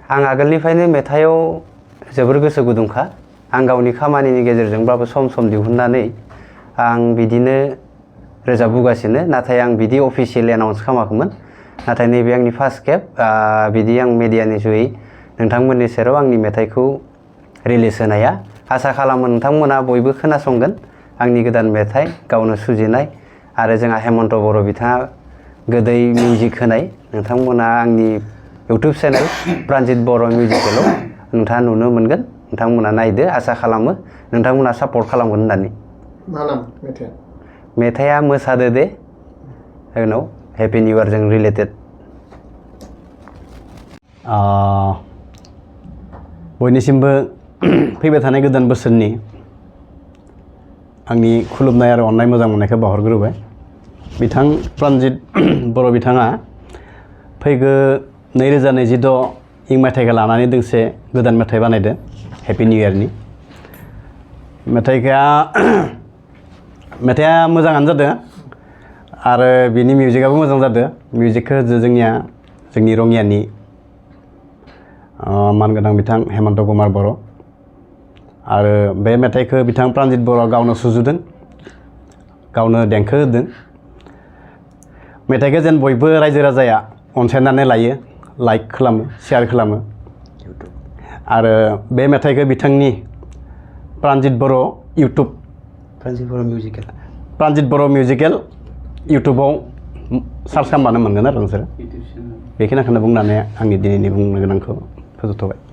आं आगोलनिफ्रायनो मेथाइआव जोबोर गोसो गुदुंखा आं गावनि खामानिनि गेजेरजोंब्लाबो सम दिहुननानै आं बिदिनो रोजाबबोगासिनो नाथाय आं बिदि अफिशियेल एनाउन्स खालामाखैमोन नाथाय नैबे आंनि फार्स्ट खेब बिदि आं मिडियानि जुयै नोंथांमोननि सेराव आंनि मेथाइखौ रिलिज होनाया आसा खालामो नोंथांमोना बयबो खोनासंगोन आंनि गोदान मेथाइ गावनो सुजुनाय आरो जोंहा हेमन्त बर' बिथाङा गोदै मिउजिक होनाय नोंथांमोना आंनि इउटुब चेनेल प्रानजित बर' मिउजिकेलाव नोंथाङा नुनो मोनगोन नोंथांमोना नायदो आसा खालामो नोंथांमोना सापर्ट खालामगोन होननानै मा नाम मेथाइया मेथाइया मोसादो दे उनाव हेपि निउ इयार जों रिलेटेड बयनिसिमबो फैबाय थानाय गोदान बोसोरनि आंनि खुलुमनाय आरो अननाय मोजां मोननायखौ बावहरग्रोबाय बिथां प्रानजित बर' बिथाङा फैगौ 2026 इं मायथाइखौ लानानै दोंसे गोदान मेथाइ बानायदो हेपि निउ इयारनि मेथाइया मोजाङानो जादों आरो बिनि मिउजिकआबो मोजां जादों मिउजिकखौ जोंनि रङियानि मानगोनां बिथां हेमन्त कुमार बर' आरो बे मेथाइखौ बिथां प्रानजित बर'आ गावनो सुजुदों गावनो देंखो होदों मेथाइखौ जेन बयबो रायजो राजाया अनसायनानै लायो लाइक खालामो शेयार खालामो आरो बे मेथाइखौ बिथांनि प्रानजित बर' इउटुब प्रानजित बर' मिउजिकेल इउटुबाव सार्च खालामबानो मोनगोन आरो नोंसोरो बेखिनिखौनो बुंनानै आंनि दिनैनि बुंनो गोनांखौ फोजोबथ'बाय